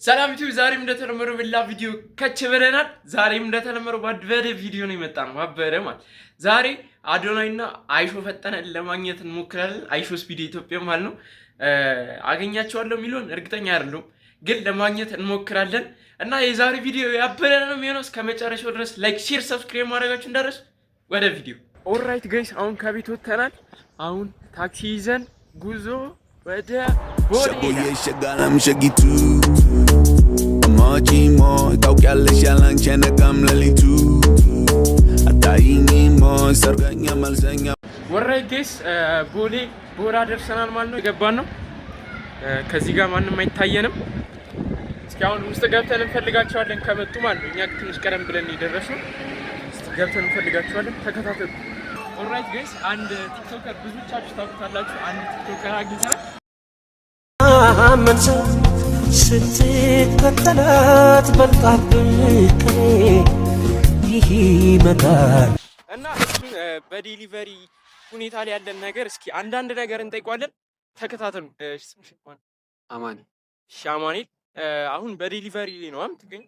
ሰላም ዩቲዩብ ዛሬም እንደተለመደው በሌላ ቪዲዮ ከች ብለናል። ዛሬም እንደተለመደው ባበደ ቪዲዮ ነው የመጣነው። ባበደ ማለት ዛሬ አዶናይና አይሾ ፈጠነ ለማግኘት እንሞክራለን። አይሾ ስፒድ ኢትዮጵያ ማለት ነው። አገኛቸዋለሁ የሚለውን እርግጠኛ አይደለሁም፣ ግን ለማግኘት እንሞክራለን እና የዛሬ ቪዲዮ ያበደ ነው የሚሆነው። እስከ መጨረሻው ድረስ ላይክ፣ ሼር፣ ሰብስክራይብ ማድረጋችሁ እንዳትረሱ። ወደ ቪዲዮ። ኦልራይት ጋይስ፣ አሁን ከቤት ወጥተናል። አሁን ታክሲ ይዘን ጉዞ ወደ ቦሌ ሞጂሞ ታውቂያለሽ ያላንቺ ነጋም ለሊቱ አታይኝሞ ሰርገኛ መልሰኛ ወራይ ጌስ ቦሌ ቦራ ደርሰናል ማለት ነው። የገባን ነው። ከዚህ ጋር ማንም አይታየንም። እስኪ አሁን ውስጥ ገብተን እንፈልጋቸዋለን ከመጡ ማለት ነው። እኛ ትንሽ ቀደም ብለን የደረስነው። እስኪ ገብተን እንፈልጋቸዋለን። ተከታተሉ። ኦልራይት ጌስ፣ አንድ ቲክቶከር ብዙዎቻችሁ ታውቁታላችሁ። አንድ ቲክቶከር አግኝተናል። ስትከተላት በልጣብኝ ይህ ይመጣል እና እሱን በዴሊቨሪ ሁኔታ ላይ ያለን ነገር እስኪ አንዳንድ ነገር እንጠይቋለን። ተከታተሉ። አማኒ ሻማኔል አሁን በዴሊቨሪ ነው የምትገኝ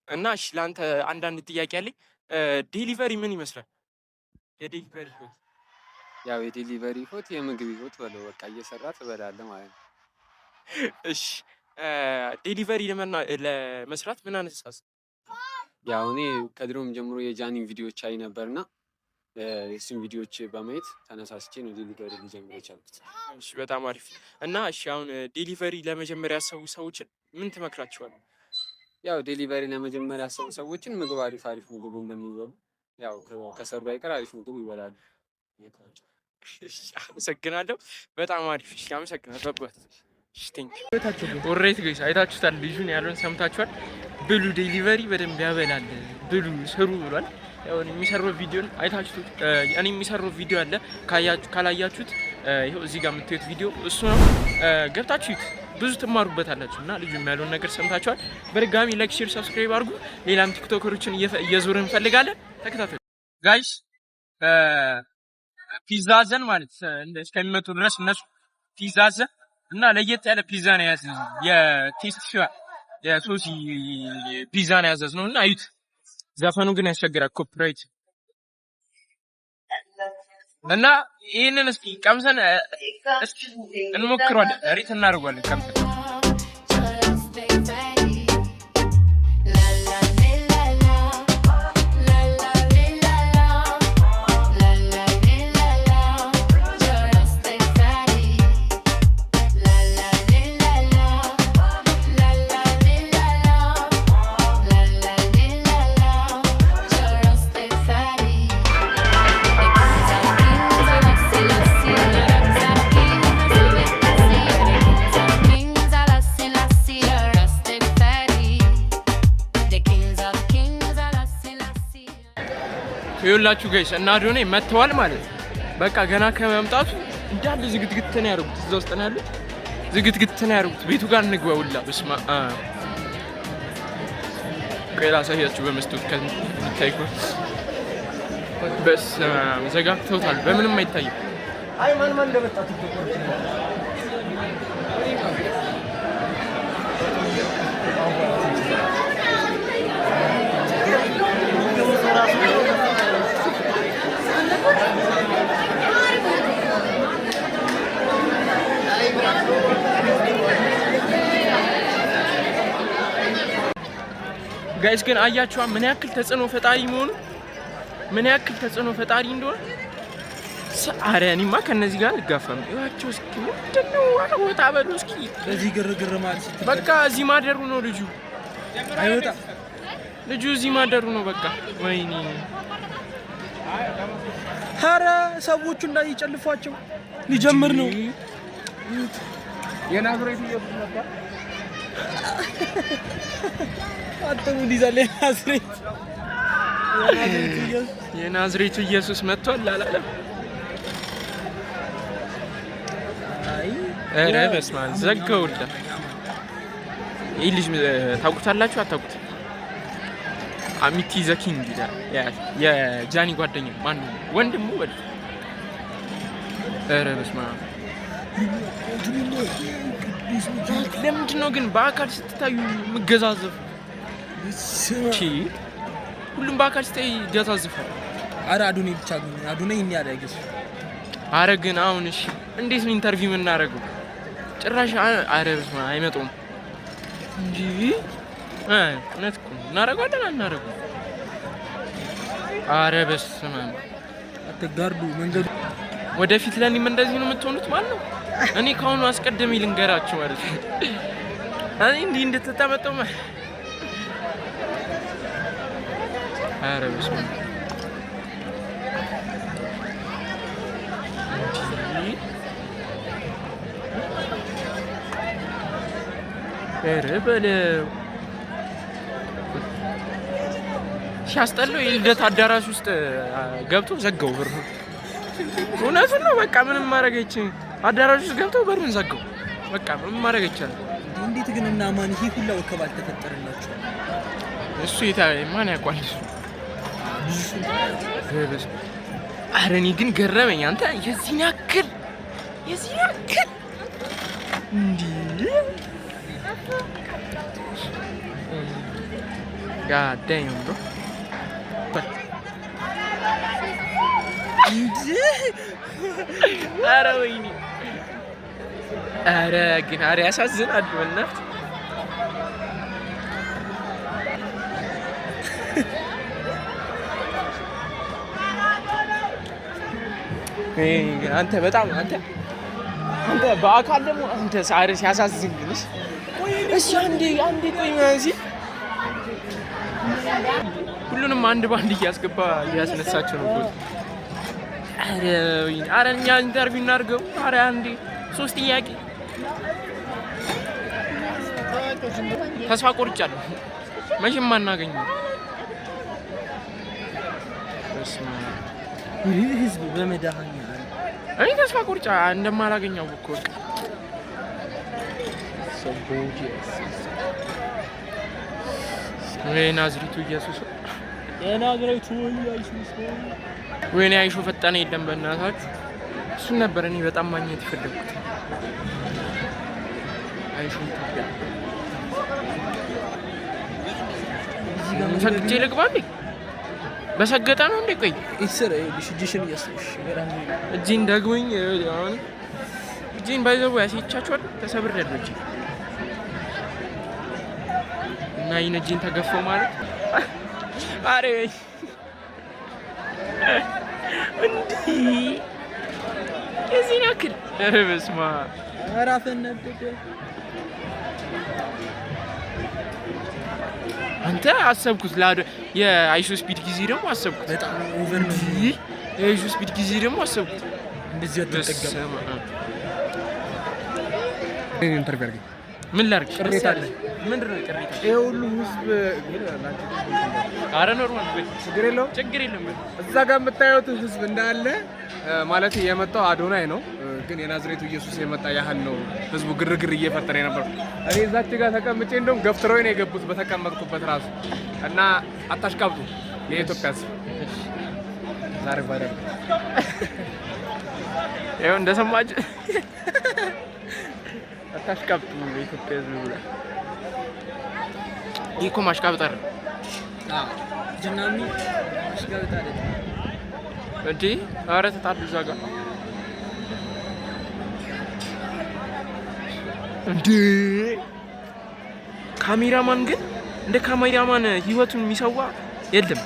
እና እሺ፣ ለአንተ አንዳንድ ጥያቄ አለኝ። ዴሊቨሪ ምን ይመስላል? የዴሊቨሪ ህይወት ያው የዴሊቨሪ ህይወት የምግብ ህይወት በለው በቃ እየሰራ ትበላለህ ማለት ነው። እሺ ዴሊቨሪ ለመስራት ምን አነሳሳህ? ያው እኔ ከድሮም ጀምሮ የጃኒን ቪዲዮዎች አይ ነበርና የሱን ቪዲዮዎች በማየት ተነሳስቼ ነው ዴሊቨሪ ልጀምር የቻልኩት። እሺ በጣም አሪፍ። እና እሺ አሁን ዴሊቨሪ ለመጀመሪያ ያሰቡ ሰዎችን ምን ትመክራቸዋለህ? ያው ዴሊቨሪ ለመጀመሪያ ያሰቡ ሰዎችን ምግብ አሪፍ ምግብ እንደሚበሉ ያው ከሰሩ አይቀር አሪፍ ምግብ ይበላሉ። አመሰግናለሁ። በጣም አሪፍ። እሺ አመሰግናለሁ። ኦልራይት ጋይስ፣ አይታችሁታል። ልጁን ያለውን ሰምታችኋል። ብሉ፣ ዴሊቨሪ በደንብ ያበላል፣ ብሉ ስሩ ብሏል። ያው የሚሰራው ቪዲዮን አይታችሁት፣ እኔ የሚሰራው ቪዲዮ አለ። ካላያችሁት ይሄው እዚህ ጋር የምታዩት ቪዲዮ እሱ ነው። ገብታችሁት ብዙ ትማሩበታላችሁ እና ልጁ ያለውን ነገር ሰምታችኋል። በድጋሚ ላይክ፣ ሼር፣ ሰብስክራይብ አድርጉ። ሌላም ቲክቶከሮችን እየዞርን እንፈልጋለን። ተከታተሉ ጋይስ። ፒዛ አዘን ማለት እስከሚመጡ ድረስ እነሱ ፒዛ አዘን እና ለየት ያለ ፒዛ ነው ያዘዝነው። የቴስት የሶሲ ፒዛ ነው ያዘዝነው እና አዩት። ዘፈኑ ግን ያስቸግራል፣ ኮፒራይት እና ይሄንን እስኪ ቀምሰን እስኪ እንሞክረዋለን። ሪት እናደርጋለን ቀምሰን ይኸውላችሁ ጋይስ እና አዶናይ መጥተዋል ማለት ነው። በቃ ገና ከመምጣቱ እንዳለ ዝግትግት ነው ያደርጉት። እዛ ውስጥ ነው ያሉት፣ ዝግትግት ነው ያደርጉት። ቤቱ ጋር እንግባ ሁላ። በስመ አብ ቆይ ላሳያችሁ በመስኮት ከታይኮ በስመ አብ ዘጋግተውታል። በምንም አይታይም። አይ ማን እንደመጣ ትቆርጥ ጋይስ ግን አያችኋ ምን ያክል ተጽዕኖ ፈጣሪ መሆኑ፣ ምን ያክል ተጽዕኖ ፈጣሪ እንደሆነ። አረ እኔማ ከነዚህ ጋር ልጋፋም። ይዋቸው እስኪ ምንድነው ወጣ በሉ እስኪ። በዚህ ግርግር ማለት በቃ እዚህ ማደሩ ነው ልጁ። አይወጣ ልጁ እዚህ ማደሩ ነው በቃ። ወይኔ ኧረ ሰዎቹ እንዳይጨልፏቸው ሊጀምር ነው። የናዝሬቱ ኢየሱስ መጣ። አጥሩ ዲዛለ የናዝሬቱ ኢየሱስ መጥቷል አላለም? አይ ኧረ በስመ አብ ዘጋውላ። ይህ ልጅ ታውቁታላችሁ አታውቁት? አሚቲ ዘኪንግ ይላል። የጃኒ ጓደኛ ማን ነው? ወንድሙ ወል ኧረ በስመ አብ ለምንድን ነው ግን በአካል ስትታዩ ምገዛዘፉ? ሁሉም በአካል ሲታይ ይገዛዘፋል። አረ አዶናይ ብቻ ግን አዶናይ እኛ ያደርግስ። አረ ግን አሁን እሺ እንዴት ነው ኢንተርቪው የምናደርገው? ጭራሽ አረ በስመ አብ አይመጡም እንጂ እውነት እኮ እናደርገዋለን አናደርገውም? አረ በስመ አብ አትጋርዱ መንገዱ ወደፊት ለኔም እንደዚህ ነው የምትሆኑት ማለት ነው። እኔ ካሁኑ አስቀድሜ ልንገራችሁ ማለት ነው። እኔ እንዲህ እንድትጠመጠው አረ በስመ አብ ኧረ በለው ሲያስጠላው የልደት አዳራሽ ውስጥ ገብቶ ዘጋው በሩ። እውነቱን ነው። በቃ ምንም ማድረግ አይቻልም። አዳራሽ ውስጥ ገብቶ በሩን ዘጋው። በቃ ምንም ማድረግ አይቻልም። እንዴት ግን እና ማን ይሄ ሁላ ወከባ አልተፈጠረላችሁ? እሱ ማን ያውቃል? ኧረ እኔ ግን ገረመኝ። አንተ የዚህን ያክል እንዲህ God damn, bro. ኧረ ወይኔ! ኧረ ግን ኧረ ያሳዝናል በእናትህ። አንተ በጣም አንተ በአካል ደግሞ አንተ ሳሪ ሲያሳዝን ግን እሺ አንዴ ቆይ ማለት ሁሉንም አንድ ባንድ እያስገባ እያስነሳቸው ነው። ኧረ እኛ ኢንተርቪው እናድርገው። ኧረ አንዴ 3 ጥያቄ ተስፋ ቆርጫለሁ። መቼም አናገኘው። ህዝብ በመድኃኒዓለም እኔ ተስፋ ቆርጫ እንደማላገኘው እኮ ናዝሬቱ ኢየሱስ ወይኔ አይሾ ፈጠነ የለም በእናታችሁ። እሱን ነበር እኔ በጣም ማግኘት የፈለኩት። አይሾ ኢትዮጵያ ሰግጬ ልግባ እንዴ? በሰገጠ ነው እንዴ? ቆይ እሰረ እጅሽን እያስሽ እጅን ደግሞኝ አሁን እጅን ባይዘው ያሲቻችኋል። ተሰብሬያለሁ እጅ እና ይነጂን ተገፈው ማለት አሬ እንዴ እዚህ ያክል ኧረ በስመ አብ አራፈን ነበር። አንተ አሰብኩት የአይሾ ስፒድ ጊዜ ደግሞ አሰብኩት። በጣም ኦቨር ነው የአይሾ ስፒድ ጊዜ ደግሞ አሰብኩት። እንደዚህ አትጠቀም። ኢንተርቪው አድርገኝ። ምን ላድርግ? ቅሬታ አለ። ምንድን ነው ቅሬታ? ይሄ ሁሉ ህዝብ ኧረ ኖርማል ወይ ችግር የለውም። እዛ ጋር የምታዩት ህዝብ እንዳለ ማለት የመጣው አዶናይ ነው፣ ግን የናዝሬቱ ኢየሱስ የመጣ ያህል ነው ህዝቡ ግርግር እየፈጠረ የነበረው። እኔ እዛች ጋር ተቀምጬ እንደውም ገፍትሮኝ ነው የገቡት በተቀመጥኩበት ራሱ። እና አታሽቃብጡ የኢትዮጵያ ህዝብ ዛሬ ባደረገ ይኸው እንደሰማችሁ አታሽቃብጡ የኢትዮጵያ ህዝብ ብላ ይህ እኮ ማሽቃብጠር ጅናሚ ማሽቃብጥ አይደል እንዴ? ኧረ ተጣሉ እዛ ጋር እንዴ። ካሜራማን ግን እንደ ካሜራማን ህይወቱን የሚሰዋ የለም።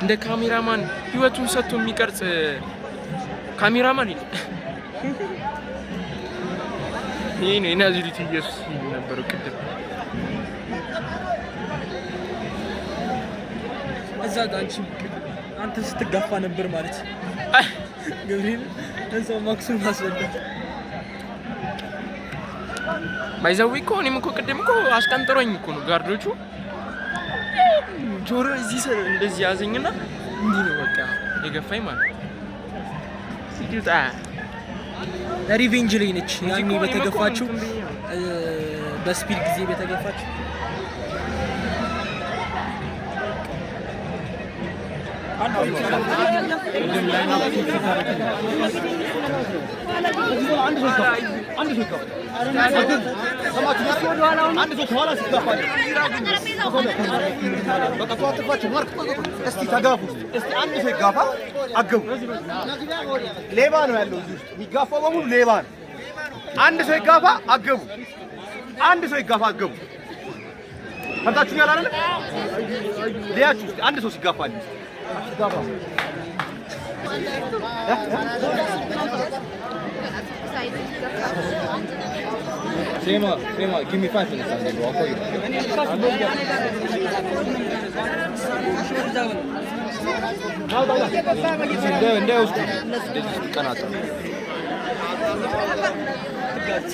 እንደ ካሜራማን ህይወቱን ሰጥቶ የሚቀርጽ ካሜራማን የለም። ይሄ ነው የናዝሬቱ ኢየሱስ ነበረው ቅድም እዛ ጋር አንተ ስትጋፋ ነበር ማለት ገብርኤል እዛው ማክሱን ማስወጣ ባይዘው እኮ እኔም እኮ ቅድም እኮ አስቀንጥሮኝ እኮ ነው ጋርዶቹ ጆሮ እዚህ ስር እንደዚህ ያዘኝና እንዲህ ነው በቃ የገፋኝ ማለት ሲዲታ ሪቬንጅ ላይ ነች። ያኔ በተገፋችሁ በስፒድ ጊዜ በተገፋችሁ አንድ ሰው ይጋፋል። አንድ ሰው ከኋላ ሲጋፋል በቃ ተዋጥፋችሁ ማርክ እስቲ ተጋፉ። እስቲ አንድ ሰው ይጋፋ አገቡ። ሌባ ነው ያለው እዚህ ውስጥ የሚጋፋው በሙሉ ሌባ ነው። አንድ ሰው ይጋፋ አገቡ። አንድ ሰው ይጋፋ አገቡ። ፈታችሁኛል አይደል? ሊያችሁ አንድ ሰው ሲጋፋል ሲጋፋ Sema, give me 5 minutes and then I'll call you. There was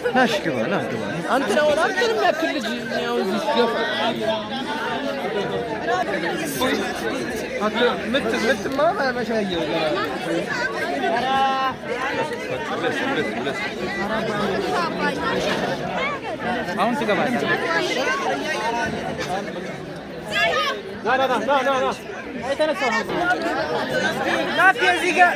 Nashkeva. Until I couldn't have mit Mama, I wish I knew. አሁን ትገባለህ። ና አይተነሳው ነው ናቲ እዚህ ጋር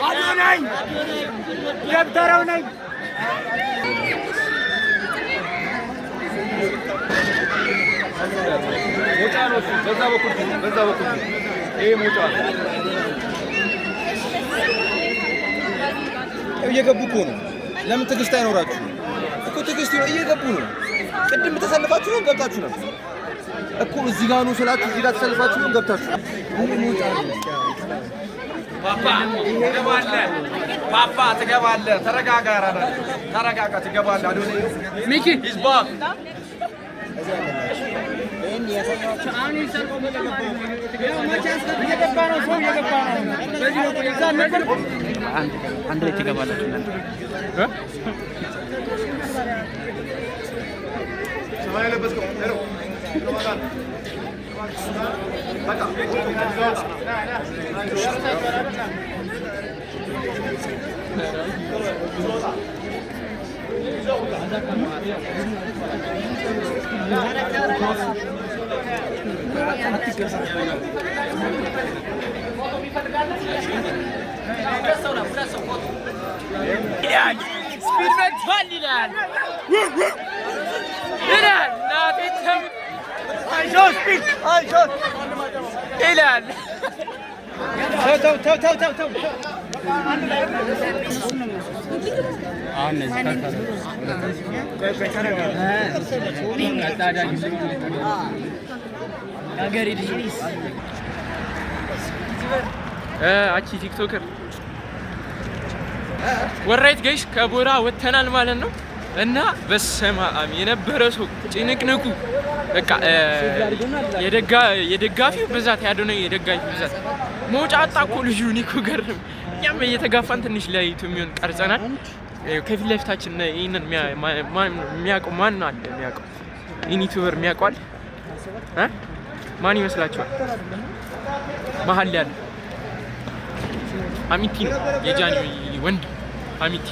አዶናይ ደብተራው ነኝ ሞጫ ነው። በዛ በኩል ይሄ ሞጫ ነው። እየገቡ እኮ ነው። ለምን ትዕግስት አይኖራችሁ እኮ? ትዕግስት ነው። እየገቡ ነው። ቅድም ተሰልፋችሁ ነው ገብታችሁ ነው እኮ። እዚህ ጋር ነው ስላችሁ እዚህ ጋር ተሰልፋችሁ ነው ገብታችሁ። ፓፓ ትገባለህ። ተረጋጋ፣ ተረጋጋ። ትገባለህ። አዶናይ ሚኪ ይዝባ አንድ ላይ ትገባላችሁ እናንተ ሰማይ ለበስከው ሄሎ በቃ አቺ ቲክቶከር ወራይት ጋይስ ከቦራ ወተናል ማለት ነው። እና በስመ አብ የነበረ ሰው ጭንቅንቁ በቃ የደጋፊው ብዛት ያዶናይ የደጋፊው ብዛት መውጫ አጣቆ ልጁ ኒኮ ገርም እኛም እየተጋፋን ትንሽ ለይቱ የሚሆን ቀርጸናል። ከፊት ለፊታችን ይሄንን የሚያውቀው ማን አለ? የሚያውቀው ዩቲዩበር የሚያውቀዋል ማን ይመስላችኋል? መሀል ያለ አሚቲ ነው፣ የጃኒ ወንድ አሚቲ።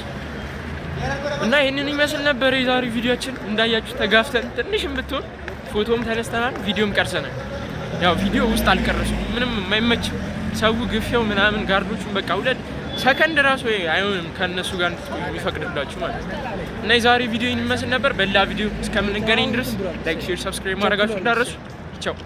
እና ይሄንን ይመስል ነበር የዛሬ ቪዲዮአችን። እንዳያችሁ ተጋፍተን ትንሽም ብትሆን ፎቶም ተነስተናል፣ ቪዲዮም ቀርጸናል። ያው ቪዲዮ ውስጥ አልቀረሱም፣ ምንም የማይመችም ሰው ግፊያው ምናምን ጋርዶቹን በቃ 2 ሰከንድ ራሱ አይሆንም ከነሱ ጋር የሚፈቅድላችሁ ማለት ነው። እና የዛሬ ቪዲዮ ይመስል ነበር። በሌላ ቪዲዮ እስከምንገናኝ ድረስ ላይክ፣ ሼር፣ ሰብስክራይብ ማድረጋችሁ እንዳትረሱ። ቻው።